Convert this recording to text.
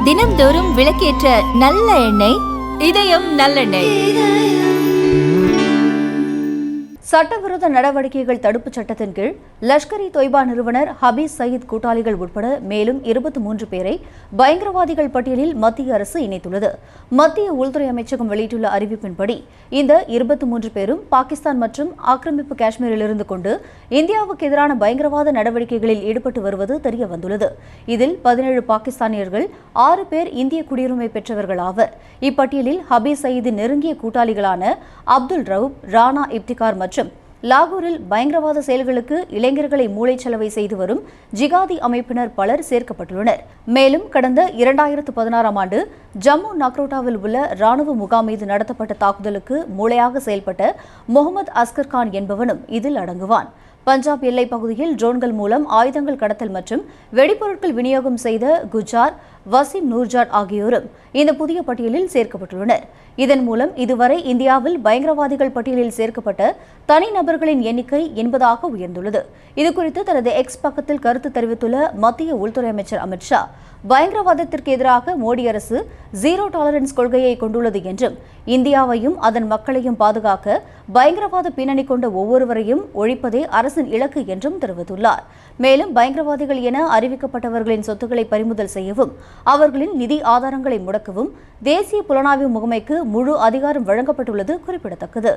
தினம்தோறும் விளக்கேற்ற நல்ல எண்ணெய் இதயம் நல்லெண்ணெய். சட்டவிரோத நடவடிக்கைகள் தடுப்புச் சட்டத்தின் கீழ் லஷ்கர் இ தொய்பா நிறுவனர் ஹபீஸ் சயீத் கூட்டாளிகள் உட்பட மேலும் 23 பேரை பயங்கரவாதிகள் பட்டியலில் மத்திய அரசு இணைத்துள்ளது. மத்திய உள்துறை அமைச்சகம் வெளியிட்டுள்ள அறிவிப்பின்படி இந்த 23 பேரும் பாகிஸ்தான் மற்றும் ஆக்கிரமிப்பு காஷ்மீரிலிருந்து கொண்டு இந்தியாவுக்கு எதிரான பயங்கரவாத நடவடிக்கைகளில் ஈடுபட்டு வருவது தெரியவந்துள்ளது. இதில் 17 பாகிஸ்தானியர்கள், 6 பேர் இந்திய குடியுரிமை பெற்றவர்கள் ஆவர். இப்பட்டியலில் ஹபீஸ் சயீதின் நெருங்கிய கூட்டாளிகளான அப்துல் ரவுப், ராணா இப்திகார் மற்றும் லாகூரில் பயங்கரவாத செயல்களுக்கு இளைஞர்களை மூளைச்சலவை செய்து வரும் ஜிகாதி அமைப்பினர் பலர் சேர்க்கப்பட்டுள்ளனர். மேலும் கடந்த 2016ஆம் ஆண்டு ஜம்மு நக்ரோட்டாவில் உள்ள ராணுவ முகாம் மீது நடத்தப்பட்ட தாக்குதலுக்கு மூளையாக செயல்பட்ட முகமது அஸ்கர் கான் என்பவனும் இதில் அடங்குவான். பஞ்சாப் எல்லைப் பகுதியில் ட்ரோன்கள் மூலம் ஆயுதங்கள் கடத்தல் மற்றும் வெடிப்பொருட்கள் விநியோகம் செய்த குஜார், வசீம் நூர்ஜாட் ஆகியோரும் இந்த புதிய பட்டியலில் சேர்க்கப்பட்டுள்ளனர். இதன் மூலம் இதுவரை இந்தியாவில் பயங்கரவாதிகள் பட்டியலில் சேர்க்கப்பட்ட தனிநபர்களின் எண்ணிக்கை 80ஆக உயர்ந்துள்ளது. இதுகுறித்து தனது எக்ஸ் பக்கத்தில் கருத்து தெரிவித்துள்ள மத்திய உள்துறை அமைச்சர் அமித் ஷா, பயங்கரவாதத்திற்கு எதிராக மோடி அரசு ஜீரோ டாலரன்ஸ் கொள்கையை கொண்டுள்ளது என்றும் இந்தியாவையும் அதன் மக்களையும் பாதுகாக்க பயங்கரவாத பின்னணி கொண்ட ஒவ்வொருவரையும் ஒழிப்பதே அரசின் இலக்கு என்றும் தெரிவித்துள்ளார். மேலும் பயங்கரவாதிகள் என அறிவிக்கப்பட்டவர்களின் சொத்துக்களை பறிமுதல் செய்யவும் அவர்களின் நிதி ஆதாரங்களை முடக்கவும் தேசிய புலனாய்வு முகமைக்கு முழு அதிகாரம் வழங்கப்பட்டுள்ளது குறிப்பிடத்தக்கது.